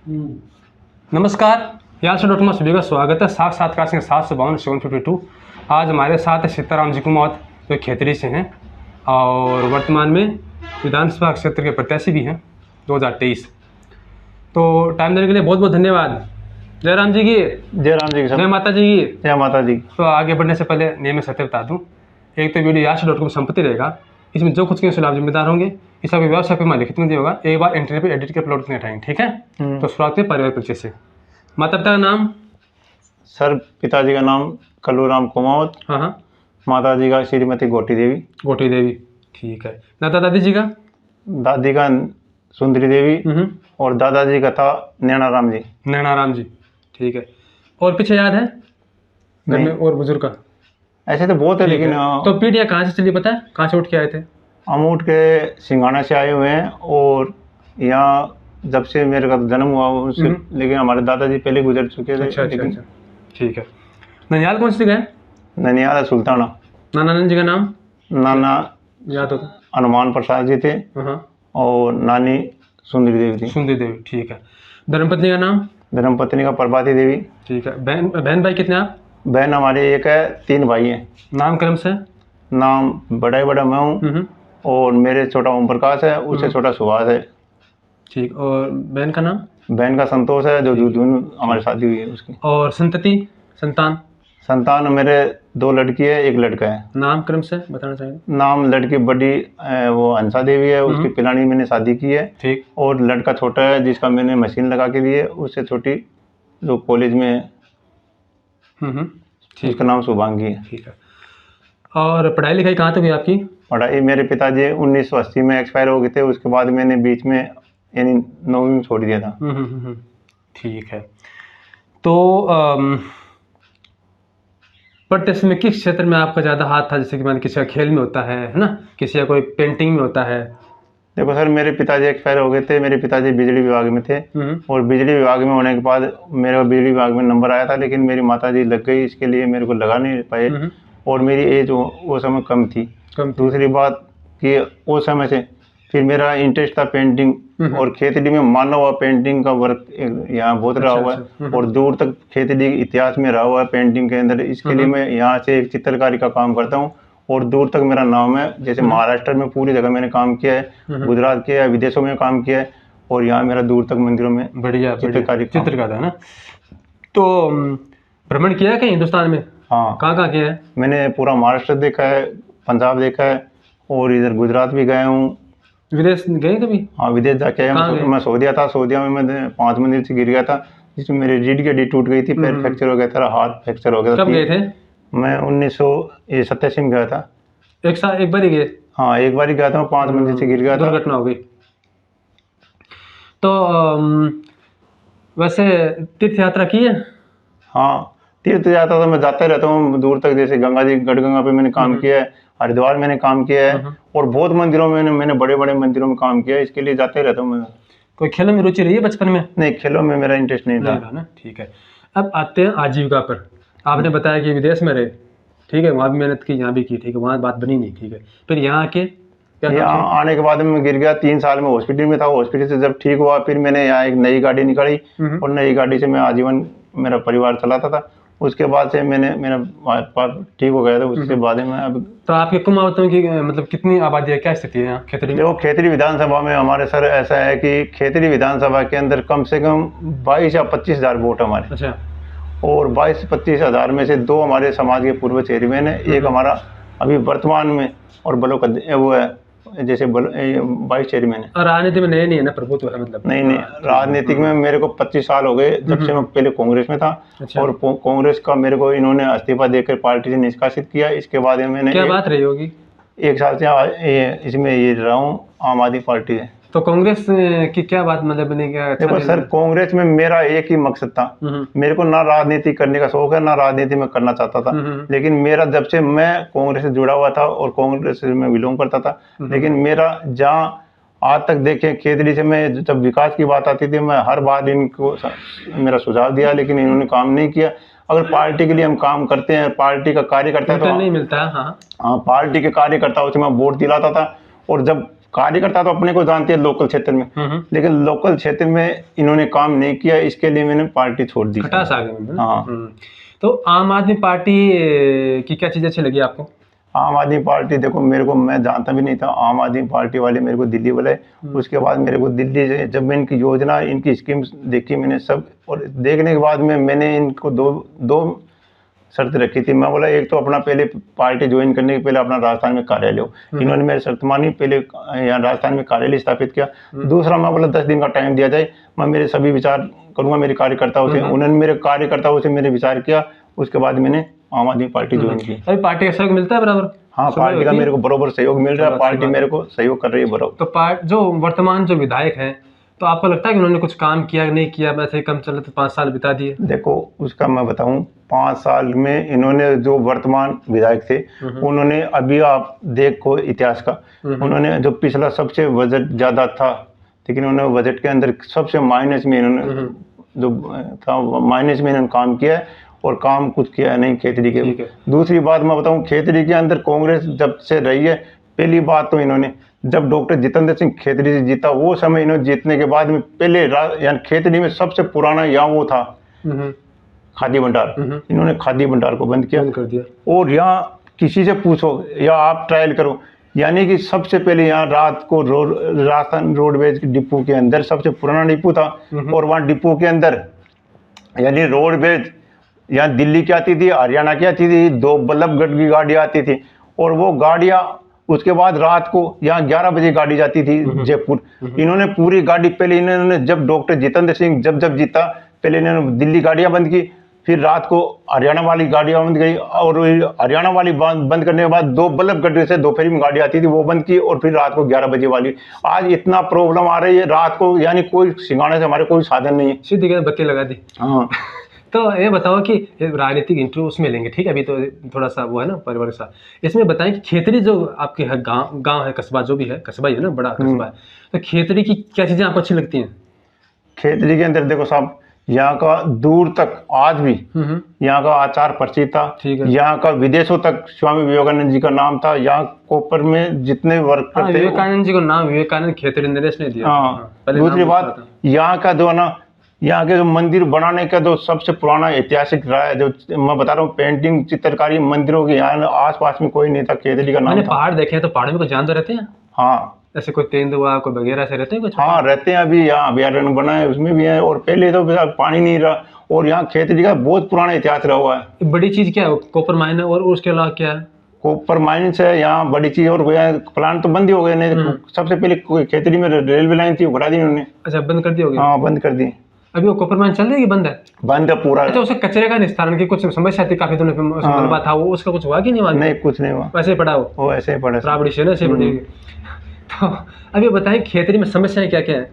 नमस्कार, यार से डॉक्टर में सभी का स्वागत है। साक्षात्कार संख्या 752 आज हमारे साथ सीताराम जी कुमावत जो खेतरी से हैं और वर्तमान में विधानसभा क्षेत्र के प्रत्याशी भी हैं 2023। तो टाइम देने के लिए बहुत बहुत धन्यवाद। जय राम जी की। जय राम जी की। जय माता जी की। जय माता जी। तो आगे बढ़ने से पहले नियम में सत्य बता दूँ, एक तो वीडियो यार से डॉट कॉम संपत्ति रहेगा, इसमें जो कुछ के सुझाव जिम्मेदार होंगे इस सब व्यवस्था पे मैं लिखित में दिया होगा, एक बार इंटरनेट पे एडिट के अपलोड करने हटाएंगे, ठीक है। तो शुरुआत में परिवार परिचय से। माता पिता का नाम? सर पिताजी का नाम कल्लूराम कुमावत। हाँ हाँ। माता जी का श्रीमती गोटी देवी। गोटी देवी, ठीक है। दादा दादी जी का? दादी का सुंदरी देवी और दादाजी का था नैनाराम जी। नैनाराम जी, ठीक है। और पीछे याद है घर में और बुजुर्ग का? ऐसे तो बहुत है लेकिन तो पीढ़ियाँ कहाँ से चली पता है? कहाँ से उठ के आए थे? हम उठ के सिंघाना से आए हुए हैं और यहाँ जब से मेरे का जन्म हुआ उससे लेकिन हमारे दादाजी पहले गुजर चुके थे। अच्छा अच्छा अच्छा, ठीक है। ननिहाल कौन सी जगह है? ननिहाल सुल्ताना। नाना नानी जी का नाम? नाना याद होगा? हनुमान प्रसाद जी थे और नानी सुंदरी देवी थी। सुंदरी देवी, ठीक है। धर्मपत्नी का नाम? धर्मपत्नी का प्रभाती देवी, ठीक है। बहन भाई कितने आप? बहन हमारे एक है, 3 भाई हैं। नाम क्रम से? नाम बड़ा मैं हूँ और मेरे छोटा ओम प्रकाश है, उससे छोटा सुभाष है। ठीक। और बहन का नाम? बहन का संतोष है, जो जून हमारी शादी हुई है उसकी। और संतति संतान? मेरे 2 लड़की है, 1 लड़का है। नाम क्रम से बताना चाहिए। नाम लड़की बड़ी वो हंसा देवी है, उसकी पिलानी मैंने शादी की है, ठीक। और लड़का छोटा है जिसका मैंने मशीन लगा के दी है, उससे छोटी जो कॉलेज में है उसका नाम शुभांगी है। ठीक है। और पढ़ाई लिखाई कहाँ तक हुई आपकी? पढ़ाई मेरे पिताजी 1980 में एक्सपायर हो गए थे, उसके बाद मैंने बीच में यानी 9वीं में छोड़ दिया था। ठीक है। तो प्रत्यक्ष में किस क्षेत्र में आपका ज़्यादा हाथ था? जैसे कि मान किसी का खेल में होता है ना, किसी का कोई पेंटिंग में होता है? देखो सर, मेरे पिताजी एक्सपायर हो गए थे, मेरे पिताजी बिजली विभाग में थे और बिजली विभाग में होने के बाद मेरा बिजली विभाग में नंबर आया था, लेकिन मेरी माताजी लग गई, इसके लिए मेरे को लगा नहीं पाए और मेरी एज वो समय कम थी। दूसरी बात कि उस समय से फिर मेरा इंटरेस्ट था पेंटिंग और खेतड़ी में माना हुआ पेंटिंग का वर्क यहाँ बहुत रहा हुआ है और दूर तक खेतड़ी इतिहास में रहा हुआ है पेंटिंग के अंदर। इसके लिए मैं यहाँ से एक चित्रकारी का काम करता हूँ और दूर तक मेरा नाम है। जैसे महाराष्ट्र में पूरी जगह मैंने काम किया है, गुजरात किया है, विदेशों में काम किया है और यहाँ मेरा दूर तक मंदिरों में बढ़िया चित्रकारी है ना। तो भ्रमण किया है कहीं हिंदुस्तान में? हाँ। कहाँ किया है? मैंने पूरा महाराष्ट्र देखा है, पंजाब देखा है और इधर गुजरात भी गया हूँ। विदेश गए कभी? हाँ, विदेश जाके आया। मैं सऊदिया था, सऊदिया में मैं 5 मंजिल से गिर गया था जिसमें मेरी रीढ़ की हड्डी टूट गई थी, पैर फ्रैक्चर हो गया था, हाथ फ्रैक्चर हो गया था। कब गए थे? मैं 1987 में गया था। एक बार ही गए? हाँ, एक बार ही गया था, 5 मंजिल से गिर गया था, दुर्घटना हो गई। तो वैसे तीर्थ यात्रा की है? हाँ, तीर्थ यात्रा तो मैं जाता रहता हूँ दूर तक, जैसे गंगा जी, गढ़गंगा पे मैंने काम किया है, हरिद्वार मैंने काम किया है और बहुत मंदिरों में मैंने बड़े बड़े मंदिरों में काम किया है, इसके लिए जाते रहता हूँ मैं। कोई खेलों में रुचि रही है बचपन में? नहीं, खेलों में मेरा इंटरेस्ट नहीं था ना। ठीक है। अब आते हैं आजीविका पर। आपने बताया कि विदेश में रहे, ठीक है, वहाँ भी मेहनत की, यहाँ भी की, ठीक है, वहाँ बात बनी नहीं, ठीक है। फिर यहाँ आके यहाँ आने के बाद मैं गिर गया, 3 साल में हॉस्पिटल में था। हॉस्पिटल से जब ठीक हुआ फिर मैंने यहाँ एक नई गाड़ी निकाली और नई गाड़ी से मैं आजीवन मेरा परिवार चलाता था। उसके बाद से मेरा ठीक हो गया था, उसके बाद में अब। तो आपके कुमावतों की मतलब कितनी आबादी है, क्या स्थिति है यहाँ खेतड़ी में? देखो, खेतड़ी विधानसभा में हमारे सर ऐसा है कि खेतड़ी विधानसभा के अंदर कम से कम 22 या 25 हज़ार वोट हमारे। अच्छा। और 22-25 हज़ार में से 2 हमारे समाज के पूर्व चेयरमैन है, एक हमारा अभी वर्तमान में और ब्लॉक वो है, जैसे 22 चेयरमैन है। और राजनीति में नहीं है ना प्रभुत्व है मतलब? नहीं, राजनीतिक में मेरे को 25 साल हो गए, जब से मैं पहले कांग्रेस में था। अच्छा। और कांग्रेस का मेरे को इन्होंने इस्तीफा देकर पार्टी से निष्कासित किया। इसके बाद मैंने क्या बात रही होगी 1 साल से इसमें ये रहा हूँ, आम आदमी पार्टी है। तो कांग्रेस की क्या बात मतलब बनी? क्या देखो सर, कांग्रेस में मेरा एक ही मकसद था, मेरे को ना राजनीति करने का शौक है, ना राजनीति में करना चाहता था। लेकिन मेरा जब से मैं कांग्रेस से जुड़ा हुआ था और कांग्रेस से मैं बिलोंग करता था, लेकिन मेरा जहाँ आज तक देखें खेतड़ी से मैं जब विकास की बात आती थी मैं हर बार इनको मेरा सुझाव दिया, लेकिन इन्होंने काम नहीं किया। अगर पार्टी के लिए हम काम करते हैं, पार्टी का कार्यकर्ता तो नहीं मिलता। हाँ, पार्टी के कार्यकर्ताओं से मैं वोट दिलाता था और जब कार्यकर्ता तो अपने को जानते हैं लोकल क्षेत्र में, लेकिन लोकल क्षेत्र में इन्होंने काम नहीं किया, इसके लिए मैंने पार्टी छोड़ दी। खटास आ गई। हाँ। तो आम आदमी पार्टी की क्या चीज़ अच्छी लगी आपको? आम आदमी पार्टी देखो, मेरे को, मैं जानता भी नहीं था, आम आदमी पार्टी वाले मेरे को दिल्ली बुलाए। उसके बाद मेरे को दिल्ली से जब मैं इनकी योजना, इनकी स्कीम देखी मैंने सब, और देखने के बाद में मैंने इनको दो शर्त रखी थी। मैं बोला, एक तो अपना पहले पार्टी ज्वाइन करने के पहले अपना राजस्थान में कार्यालय हो। इन्होंने मेरी शर्त मानी, पहले यहाँ राजस्थान में कार्यालय स्थापित किया। दूसरा, मैं बोला 10 दिन का टाइम दिया जाए, मैं मेरे सभी विचार करूंगा मेरे कार्यकर्ताओं से। उन्होंने मेरे कार्यकर्ताओं से मेरे विचार किया, उसके बाद मैंने आम आदमी पार्टी ज्वाइन की। अभी पार्टी का सहयोग मिलता है बराबर? हाँ, पार्टी का मेरे को बराबर सहयोग मिल रहा है, पार्टी मेरे को सहयोग कर रही है बराबर। तो जो वर्तमान जो विधायक हैं, तो आपको लगता है कि उन्होंने कुछ काम किया नहीं किया, वैसे ही कम चले तो 5 साल बिता दिए? देखो, उसका मैं बताऊं, 5 साल में इन्होंने, जो वर्तमान विधायक थे, उन्होंने, अभी आप देखो इतिहास का, उन्होंने जो पिछला सबसे बजट ज्यादा था, लेकिन उन्होंने बजट के अंदर सबसे माइनस में इन्होंने जो था, माइनस में इन्होंने काम किया है, और काम कुछ किया नहीं खेतड़ी के। दूसरी बात मैं बताऊं, खेतड़ी के अंदर कांग्रेस जब से रही है, पहली बात तो इन्होंने, जब डॉक्टर जितेंद्र सिंह खेतड़ी से जीता, वो समय इन्होंने जीतने के बाद में पहले यानी खेतड़ी में सबसे पुराना यहाँ वो था खादी भंडार, इन्होंने खादी भंडार को बंद किया, कर दिया। और यहाँ किसी से पूछो या आप ट्रायल करो, यानी कि सबसे पहले यहाँ रात को राजस्थान रोडवेज डिपो के अंदर सबसे पुराना डिपो था, और वहाँ डिपो के अंदर यानी रोडवेज यहाँ दिल्ली की आती थी, हरियाणा की आती थी, 2 बल्लभगढ़ की गाड़ी आती थी, और वो गाड़ियाँ उसके बाद रात को यहाँ 11 बजे गाड़ी जाती थी जयपुर। इन्होंने पूरी गाड़ी, पहले इन्होंने जब डॉक्टर जितेंद्र सिंह जब जीता, पहले इन्होंने दिल्ली गाड़ियाँ बंद की, फिर रात को हरियाणा वाली गाड़ियाँ बंद गई, और हरियाणा वाली बंद करने के बाद 2 बल्लभगढ़ से दोपहर में गाड़ी आती थी, वो बंद की, और फिर रात को 11 बजे वाली। आज इतना प्रॉब्लम आ रही है रात को, यानी कोई सिंगाड़े से हमारे कोई साधन नहीं है, सीधी बत्ती लगा दी। हाँ। तो ये बताओ कि राजनीतिक इंटरव्यू उसमें लेंगे, ठीक है, अभी तो थोड़ा सा वो है ना परिवार के साथ। इसमें बताएं कि खेतड़ी जो आपके है, गांव है, कस्बा जो भी है, कस्बा ही है ना, बड़ा कस्बा है, तो खेतड़ी की क्या चीज़ें आपको अच्छी लगती हैं? खेतड़ी के अंदर देखो साहब, यहाँ का दूर तक आज भी यहाँ का आचार प्रसिद्ध था, यहाँ का विदेशों तक स्वामी विवेकानंद जी का नाम था। यहाँ कोपर में जितने वर्क करते, विवेकानंद जी को नाम विवेकानंद खेतड़ी नरेश ने दिया। हाँ। दूसरी बात, यहाँ का जो ना, यहाँ के जो मंदिर बनाने का जो सबसे पुराना ऐतिहासिक रहा है, जो मैं बता रहा हूँ, पेंटिंग चित्रकारी मंदिरों के यहाँ आसपास में कोई नहीं था, खेतड़ी का नाम था। पहाड़ देखे तो पहाड़ में कुछ जानवर रहते हैं? हाँ, ऐसे कोई तेंदुआ कोई वगैरह से रहते हैं कुछ? हाँ, रहते हैं, अभी यहाँ अभयारण्य बना है उसमें भी है, और पहले तो पानी नहीं रहा, और यहाँ खेतड़ी का बहुत पुराना इतिहास रहा हुआ है। बड़ी चीज क्या है? कॉपर माइन है, और उसके अलावा क्या है? कॉपर माइंस है यहाँ बड़ी चीज, और प्लांट तो बंद ही हो गए। नहीं, सबसे पहले खेतड़ी में रेलवे लाइन थी, वो बढ़ा दी उन्होंने। अच्छा, बंद कर दी होगी? हाँ, बंद कर दी। अभी वो कॉपर माइन चल रही है कि बंद है? बंद है पूरा। अच्छा, उसके कचरे का निस्तारण की कुछ समस्या थी काफी दिनों में, मलबा था वो, उसका कुछ हुआ कि नहीं? नहीं, कुछ नहीं हुआ, वैसे ही पड़ा वो ऐसे ही पड़ा, राबड़ी से ना, ऐसे पड़ी। तो अभी बताएं खेतड़ी में समस्याएं क्या क्या है?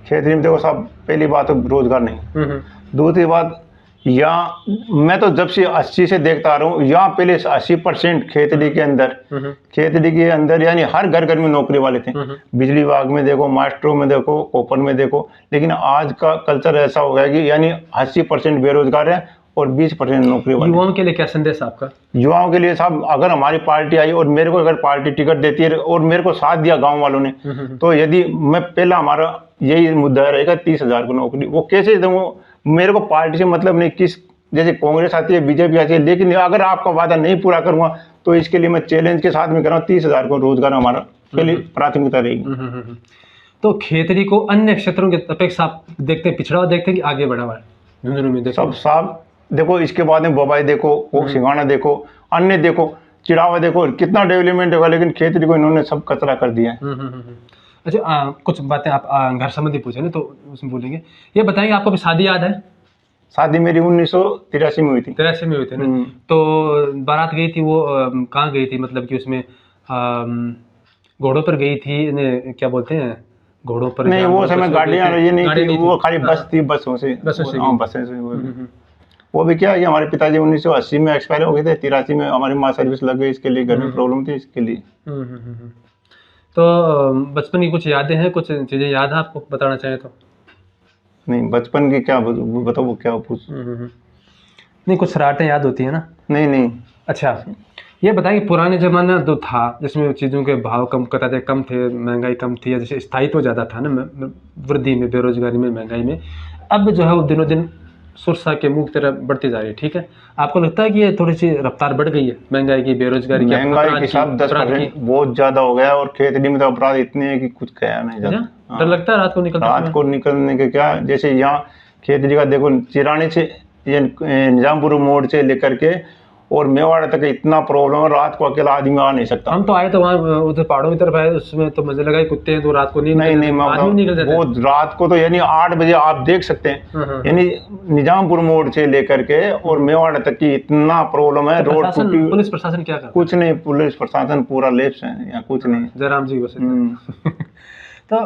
खेतड़ी में देखो साहब, पहली बात तो रोजगार नहीं। दूसरी बात, यहाँ मैं तो जब से 80 से देखता आ रहा हूँ, यहाँ पहले 80% खेतड़ी के अंदर यानी हर घर में नौकरी वाले थे। बिजली विभाग में देखो, मास्टरों में देखो, कॉपर में देखो, लेकिन आज का कल्चर ऐसा हो गया कि यानी 80% बेरोजगार है और 20% नौकरी वाले। युवाओं के लिए क्या संदेश आपका? युवाओं के लिए साहब, अगर हमारी पार्टी आई और मेरे को अगर पार्टी टिकट देती है और मेरे को साथ दिया गाँव वालों ने, तो यदि मैं पहला, हमारा यही मुद्दा रहेगा 30,000 को नौकरी। वो कैसे दूँ? मेरे को पार्टी से मतलब नहीं, किस जैसे कांग्रेस आती है, बीजेपी आती है, लेकिन अगर आपका वादा नहीं पूरा करूंगा तो इसके लिए मैं चैलेंज के साथ में कर रहा हूँ, 30,000 को रोजगार हमारा पहले प्राथमिकता रहेगी। तो खेतड़ी को अन्य क्षेत्रों की अपेक्षा आप देखते हैं पिछड़ा हुआ, देखते हैं कि आगे बढ़ा हुआ है? सब साफ देखो, इसके बाद में बबाई देखो, कोक सिंघाना देखो, अन्य देखो, चिड़ावा देखो, कितना डेवलपमेंट होगा, लेकिन खेतड़ी को इन्होंने सब कचरा कर दिया है। अच्छा, कुछ बातें आप घर संबंधी पूछे ना, तो उसमें बोलेंगे। ये बताएंगे, आपको भी शादी याद है? शादी मेरी 1983 में हुई थी। 83 में हुई थी ना? तो बारात गई थी, वो कहाँ गई थी? मतलब कि उसमें घोड़ों पर गई थी, क्या बोलते हैं, घोड़ों पर? नहीं, वो समय गाड़ियाँ ये नहीं थी, वो खाली बस थी, बसों से। वो भी क्या है, हमारे पिताजी 1980 में एक्सपायर हो गए थे, 83 में हमारी माँ सर्विस लग गई, इसके लिए घर में प्रॉब्लम थी, इसके लिए। तो बचपन की कुछ यादें हैं, कुछ चीज़ें याद है आपको, बताना चाहें तो? नहीं, बचपन की क्या बताओ, वो क्या पूछ? नहीं, कुछ शरारतें याद होती है ना? नहीं। अच्छा, ये बताएं कि पुराने ज़माना जो था जिसमें चीज़ों के भाव कम थे, महंगाई कम थी, या जैसे स्थायित्व ज़्यादा था ना, वृद्धि में, बेरोजगारी में, महंगाई में, अब जो है वो दिनों दिन सुरसा के मुंह की तरफ बढ़ती जा रही है, ठीक है। आपको लगता है कि ये थोड़ी सी रफ्तार बढ़ गई है महंगाई की, बेरोजगारी की, महंगाई के साथ 10% बहुत ज्यादा हो गया, और खेती में तो अपराध इतने हैं कि कुछ कहा नहीं जाता। डर लगता है रात को निकलने के क्या, जैसे यहाँ खेती का देखो, चिरानी से ये निजामपुर मोड़ से लेकर के और मेवाड़ तक इतना प्रॉब्लम है, रात को अकेला आदमी आ नहीं सकता। हम तो आए तो वहाँ उधर पहाड़ों की तरफ आए, उसमें तो मजे लगा, कुत्ते हैं तो रात को नहीं निकल जाते। वो रात को तो यानी 8 बजे आप देख सकते हैं, यानी निजामपुर मोड़ से लेकर के और मेवाड़ तक की इतना प्रॉब्लम है। रोड पुलिस प्रशासन क्या कर, कुछ नहीं, पुलिस प्रशासन पूरा लेप्स है, यहाँ कुछ नहीं। जयराम जी वैसे तो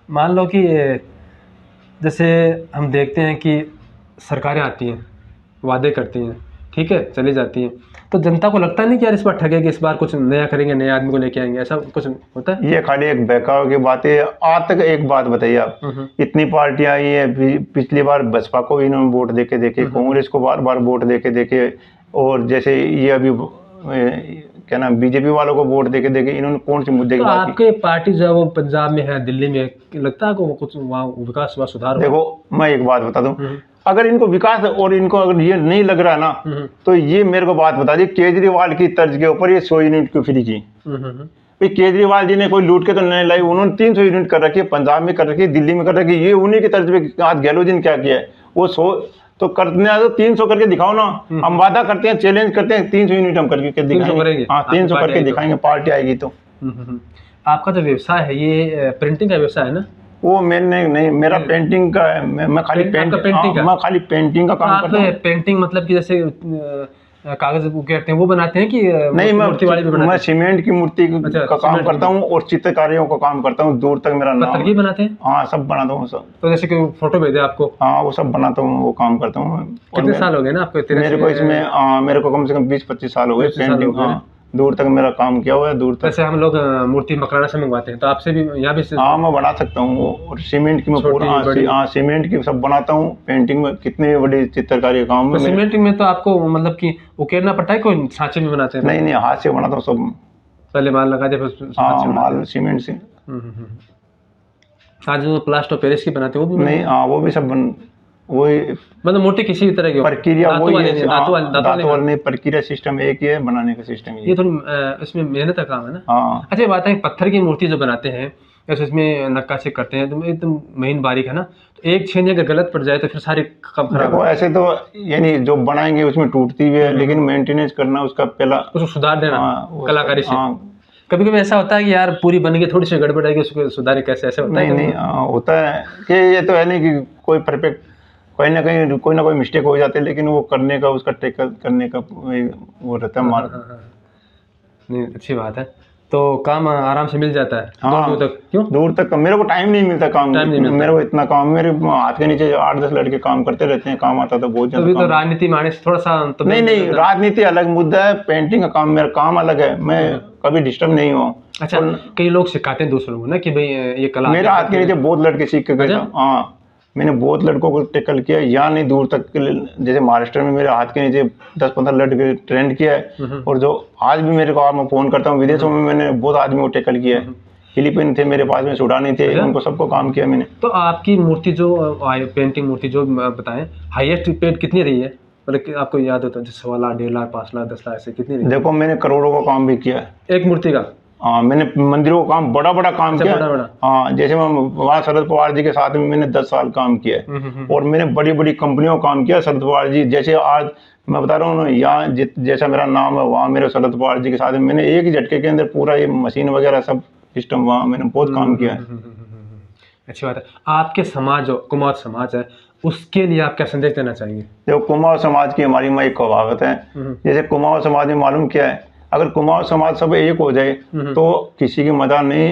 मान लो कि जैसे हम देखते हैं कि सरकारें आती हैं, वादे करती हैं, ठीक है, चली जाती हैं, तो जनता को लगता नहीं कि यार इस बार ठगेगी, इस बार कुछ नया करेंगे, नए आदमी को लेके आएंगे, ऐसा कुछ होता है? ये खाली एक बहकावे की बात है। आज तक एक बात बताइए आप, इतनी पार्टियां आई है, पिछली बार बसपा को इन्होंने वोट देके देखे, कांग्रेस को बार बार वोट देके देखे, और जैसे ये अभी क्या नाम, बीजेपी वालों को वोट देके देखे, इन्होंने कौन से मुद्दे की बात की? आपके पार्टी जो है वो पंजाब में है, दिल्ली में, लगता है आपको कुछ वहाँ विकास हुआ, सुधार? देखो मैं एक बात बता दूं, अगर इनको विकास और इनको अगर ये नहीं लग रहा ना, तो ये मेरे को बात बता दी, केजरीवाल की तर्ज के ऊपर ये 100 यूनिट क्यों फ्री की? भाई केजरीवाल जी ने कोई लूट के तो नहीं लाई, उन्होंने 300 यूनिट कर रखी है, पंजाब में कर रखी है, दिल्ली में कर रखी है, ये उन्हीं की तर्ज पे। आज गहलोत जी ने क्या किया है, वो 100 तो करने तो 300 करके दिखाओ ना। हम वादा करते हैं, चैलेंज करते हैं, 300 यूनिट हम करके दिखाएंगे। हाँ, 300 करके दिखाएंगे, पार्टी आएगी तो। आपका जो व्यवसाय है ये प्रिंटिंग का व्यवसाय है ना? वो मैंने नहीं, मेरा पेंटिंग का है, मैं खाली पेंटिंग का काम करता हूँ। पेंटिंग मतलब कि जैसे कागज कहते हैं वो बनाते हैं कि नहीं, मैं सीमेंट की मूर्ति का काम करता हूँ और चित्रकारियों का काम करता हूँ, दूर तक मेरा नाम। पत्थर बनाते हैं? हाँ, सब बनाता हूँ सब। तो जैसे कि फोटो भेजे आपको? हाँ, वो सब बनाता हूँ, वो काम करता हूँ। कितने साल हो गए ना आपको? मेरे को इसमें मेरे को कम से कम 20-25 साल हो गए पेंटिंग। हाँ, दूर तक मेरा काम किया हुआ है, दूर तक। वैसे हम लोग मूर्ति मकराना से मंगवाते हैं, तो आपसे भी यहाँ भी? हाँ, मैं बना सकता हूँ, और सीमेंट की मैं पूरा सीमेंट की सब बनाता हूँ। पेंटिंग में कितनी बड़ी चित्रकारी का काम है। सीमेंट में तो आपको मतलब कि उकेरना पड़ता है, कोई सांचे में बनाते हैं? नहीं, हाथ से बनाता हूँ सब। पहले माल लगा दे, फिर माल सीमेंट से। आज जो प्लास्टर पेरिस की बनाते हैं वो भी? नहीं, वो भी सब वही, मतलब मूर्ति किसी भी तरह की प्रक्रिया वही है, दांतों वाले प्रक्रिया सिस्टम एक ही है, बनाने का सिस्टम ये थोड़ी इसमें मेहनत का काम है ना। हाँ। अच्छा, बात है पत्थर की मूर्ति जो बनाते हैं, जैसे इसमें नक्काशी करते हैं तो एकदम महीन बारीक है ना, तो एक छेनी अगर गलत पड़ जाए तो फिर सारे काम खराब हो। ऐसे तो यानी जो बनाएंगे उसमें टूटती भी है, लेकिन मेंटेनेंस करना उसका पहला, उसको सुधार देना कलाकारी से। कभी कभी ऐसा होता है कि यार पूरी बन गई, थोड़ी सी गड़बड़ है, उसको सुधारे कैसे? ऐसा होता है? नहीं, होता है कि ये तो है नहीं कि कोई परफेक्ट, कोई ना कोई मिस्टेक हो जाते हैं, लेकिन वो करने का, उसका टेकल करने का वो रहता है मार। नहीं, अच्छी बात है। तो काम आराम से मिल जाता है? हाँ, दूर तक? क्यों? दूर तक मेरे को टाइम नहीं मिलता, काम मेरे को इतना काम, मेरे हाथ के नीचे 8-10 लड़के काम करते रहते हैं, काम आता था बहुत ज्यादा। तो राजनीति में आने से थोड़ा सा तो नहीं, राजनीति अलग मुद्दा है, पेंटिंग का काम, मेरा काम अलग है, मैं कभी डिस्टर्ब नहीं हुआ। अच्छा, कई लोग सिखाते हैं दूसरों को ना कि भाई ये कला, मेरा हाथ के नीचे बहुत लड़के सीख के गए। हाँ, मैंने बहुत लड़कों को टेकल किया, या नहीं दूर तक, जैसे महाराष्ट्र में मेरे हाथ के नीचे 10-15 लड़के ट्रेंड किया है, और जो आज भी मेरे को आप मैं फोन करता हूँ, विदेशों में मैंने बहुत आदमी को टेकल किया है। फिलीपीन थे मेरे पास में, सूडानी थे, उनको सबको काम किया मैंने। तो आपकी मूर्ति जो पेंटिंग मूर्ति जो बताएं, हाईएस्ट पेड कितनी रही है? मतलब आपको याद होता है 1.25 लाख, 1.5 लाख, 5 लाख, 10 लाख, ऐसे कितनी रही? देखो, मैंने करोड़ों का काम भी किया है एक मूर्ति का। हाँ, मैंने मंदिरों का काम बड़ा काम किया। हाँ, जैसे मैं वहाँ शरद पवार जी के साथ में मैंने 10 साल काम किया है, और मैंने बड़ी कंपनियों का काम किया। शरद पवार जी जैसे आज मैं बता रहा हूँ ना, यहाँ जैसा मेरा नाम है, वहाँ मेरे शरद पवार जी के साथ में मैंने एक ही झटके के अंदर पूरा ये मशीन वगैरह सब सिस्टम, वहाँ मैंने बहुत काम किया है। अच्छी बात है। आपके समाज जो कुमार समाज है, उसके लिए आप क्या संदेश देना चाहेंगे? देखो, कुमार समाज की हमारी में एक कहावत है, जैसे कुमार समाज में मालूम क्या है, अगर कुमार समाज सब एक हो जाए तो किसी की मदद नहीं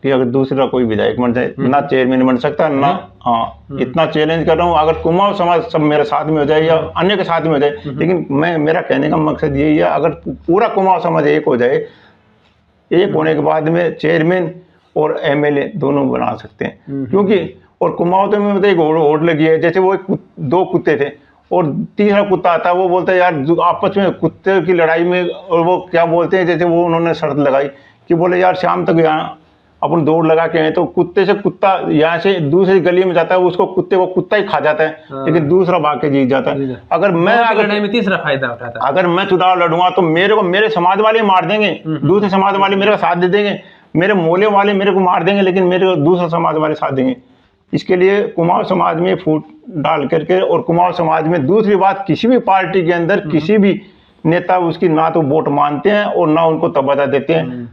कि अगर दूसरा कोई विधायक बन जाए, ना चेयरमैन बन सकता ना। हाँ, इतना चैलेंज कर रहा हूँ, अगर कुमार समाज सब मेरे साथ में हो जाए या अन्य के साथ में हो जाए, लेकिन मेरा कहने का मकसद यही है, अगर पूरा कुमार समाज एक हो जाए, एक होने के बाद में चेयरमैन और एमएलए दोनों बना सकते हैं। क्योंकि और कुमाऊं में मतलब एक होड़ लगी है, जैसे वो 2 कुत्ते थे, और तीसरा कुत्ता आता है, वो बोलता है यार आपस में कुत्ते की लड़ाई में, और वो क्या बोलते हैं, जैसे वो उन्होंने शर्त लगाई कि बोले यार शाम तक यहाँ अपन दौड़ लगा के हैं, तो कुत्ते से कुत्ता यहाँ से दूसरी गली में जाता है, उसको कुत्ते को कुत्ता ही खा जाता है, लेकिन दूसरा भाग के जीत जाता है। अगर मैं लड़ाई में तीसरा फायदा उठाता है, अगर मैं चुनाव लड़ूंगा तो मेरे को मेरे समाज वाले मार देंगे, दूसरे समाज वाले मेरे का साथ दे देंगे, मेरे मोहल्ले वाले मेरे को मार देंगे, लेकिन मेरे को दूसरा समाज वाले साथ देंगे। इसके लिए कुमाऊं समाज में फूट डाल करके, और कुमाऊं समाज में दूसरी बात, किसी भी पार्टी के अंदर किसी भी नेता उसकी ना तो वोट मानते हैं और ना उनको तबादला देते हैं।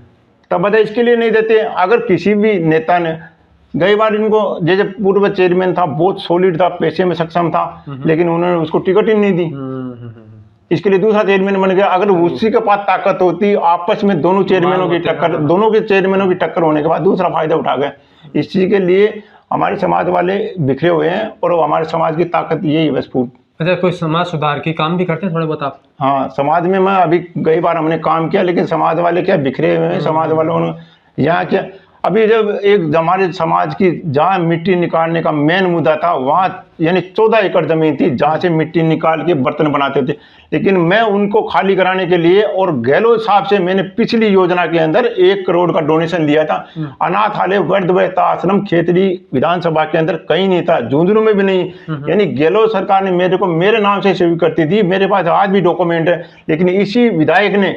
तबादला इसके लिए नहीं देते, अगर किसी भी नेता ने, कई बार इनको जैसे पूर्व चेयरमैन था, बहुत सॉलिड था, पैसे में सक्षम था, लेकिन उन्होंने उसको टिकट ही नहीं दी, इसके लिए दूसरा चेयरमैन बन गया। अगर उसी के पास ताकत होती, आपस में दोनों चेयरमैनों की टक्कर, दोनों के चेयरमैनों की टक्कर होने के बाद दूसरा फायदा उठा गए। इस चीज के लिए हमारे समाज वाले बिखरे हुए हैं, और हमारे समाज की ताकत यही है बस फूट। अच्छा, कोई समाज सुधार की काम भी करते हैं थोड़े बहुत आप? हाँ, समाज में मैं अभी कई बार हमने काम किया, लेकिन समाज वाले क्या बिखरे हुए हैं, समाज वालों ने यहाँ क्या, अभी जब एक हमारे समाज की जहाँ मिट्टी निकालने का मेन मुद्दा था, वहाँ यानी 14 एकड़ जमीन थी जहाँ से मिट्टी निकाल के बर्तन बनाते थे, लेकिन मैं उनको खाली कराने के लिए और गहलोत साहब से मैंने पिछली योजना के अंदर 1 करोड़ का डोनेशन लिया था। अनाथालय, वृद्ध आश्रम खेतड़ी विधानसभा के अंदर कहीं नहीं था, झुंझुनू में भी नहीं। यानी गहलोत सरकार ने मेरे को मेरे नाम से सेव करती थी, मेरे पास आज भी डॉक्यूमेंट है, लेकिन इसी विधायक ने,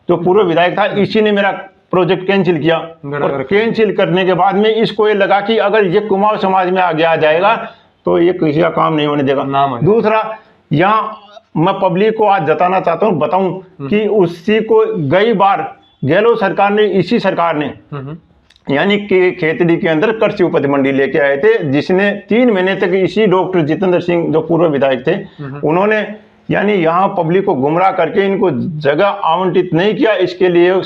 जो पूर्व विधायक था, इसी ने मेरा प्रोजेक्ट कैंसिल किया, और कैंसिल करने के बाद में इसको ये लगा कि अगर ये कुमाऊं समाज में आगे आ जाएगा तो ये किसी का काम नहीं होने देगा। दूसरा, यहाँ मैं पब्लिक को आज जताना चाहता हूँ, बताऊं कि उसी को गई बार गहलोत सरकार ने, इसी सरकार ने यानी कि खेतड़ी के अंदर कृषि उपज मंडी लेके आए थे, जिसने 3 महीने तक इसी डॉक्टर जितेंद्र सिंह जो पूर्व विधायक थे, उन्होंने यानी यहाँ पब्लिक को गुमराह करके इनको जगह आवंटित नहीं किया। इसके लिए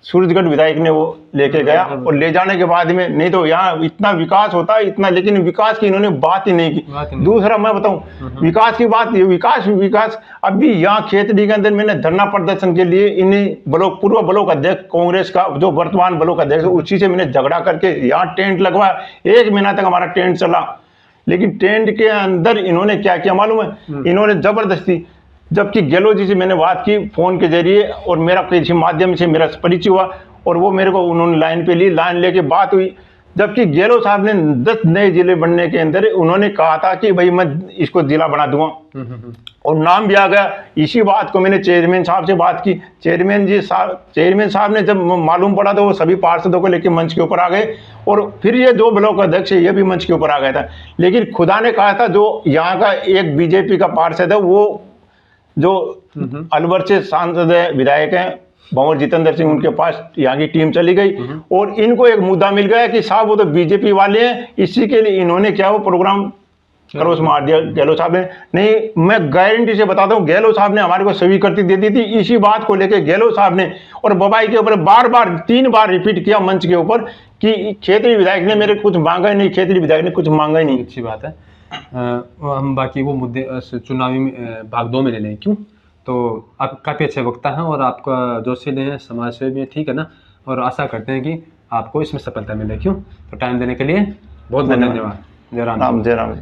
सूरजगढ़ विधायक ने वो लेके गया, और ले जाने के बाद में, नहीं तो यहाँ इतना विकास होता है इतना, लेकिन विकास की इन्होंने बात ही नहीं की। दूसरा मैं बताऊं, विकास की बात, विकास अभी यहाँ खेतड़ी के अंदर मैंने धरना प्रदर्शन के लिए इन्हीं ब्लॉक, पूर्व ब्लॉक अध्यक्ष कांग्रेस का, जो वर्तमान ब्लॉक अध्यक्ष, उसी से मैंने झगड़ा करके यहाँ टेंट लगवाया। 1 महीना तक हमारा टेंट चला, लेकिन टेंट के अंदर इन्होंने क्या किया मालूम है, इन्होंने जबरदस्ती, जबकि गहलोत जी से मैंने बात की फोन के जरिए, और मेरा किसी माध्यम से मेरा परिचय हुआ, और वो मेरे को उन्होंने लाइन पे ली, लाइन लेके बात हुई। जबकि गहलोत साहब ने 10 नए जिले बनने के अंदर उन्होंने कहा था कि भाई मैं इसको जिला बना दूंगा, और नाम भी आ गया। इसी बात को मैंने चेयरमैन साहब से बात की, चेयरमैन साहब ने जब मालूम पड़ा तो वो सभी पार्षदों को लेकर मंच के ऊपर आ गए, और फिर ये जो ब्लॉक अध्यक्ष है ये भी मंच के ऊपर आ गया था। लेकिन खुदा ने कहा था, जो यहाँ का एक बीजेपी का पार्षद है, वो जो अलवर से सांसद है, विधायक हैं भंवर जितेंद्र सिंह, उनके पास यहाँ की टीम चली गई, और इनको एक मुद्दा मिल गया कि साहब वो तो बीजेपी वाले हैं, इसी के लिए इन्होंने क्या वो प्रोग्राम क्रॉस मार दिया गहलोत साहब ने। नहीं, मैं गारंटी से बताता हूँ, गहलोत साहब ने हमारे को स्वीकृति दे दी थी इसी बात को लेकर। गहलोत साहब ने और बबाई के ऊपर बार बार 3 बार रिपीट किया मंच के ऊपर कि खेतड़ी विधायक ने मेरे कुछ मांगा ही नहीं, खेतड़ी विधायक ने कुछ मांगा ही नहीं। अच्छी बात है। हम बाकी वो मुद्दे चुनावी भाग 2 में ले लें, क्यों? तो आप काफ़ी अच्छे वक्ता हैं, और आपका जो सीधे हैं समाज से भी, ठीक है ना, और आशा करते हैं कि आपको इसमें सफलता मिले, क्यों? तो टाइम देने के लिए बहुत बहुत धन्यवाद। जय राम। जय राम जी।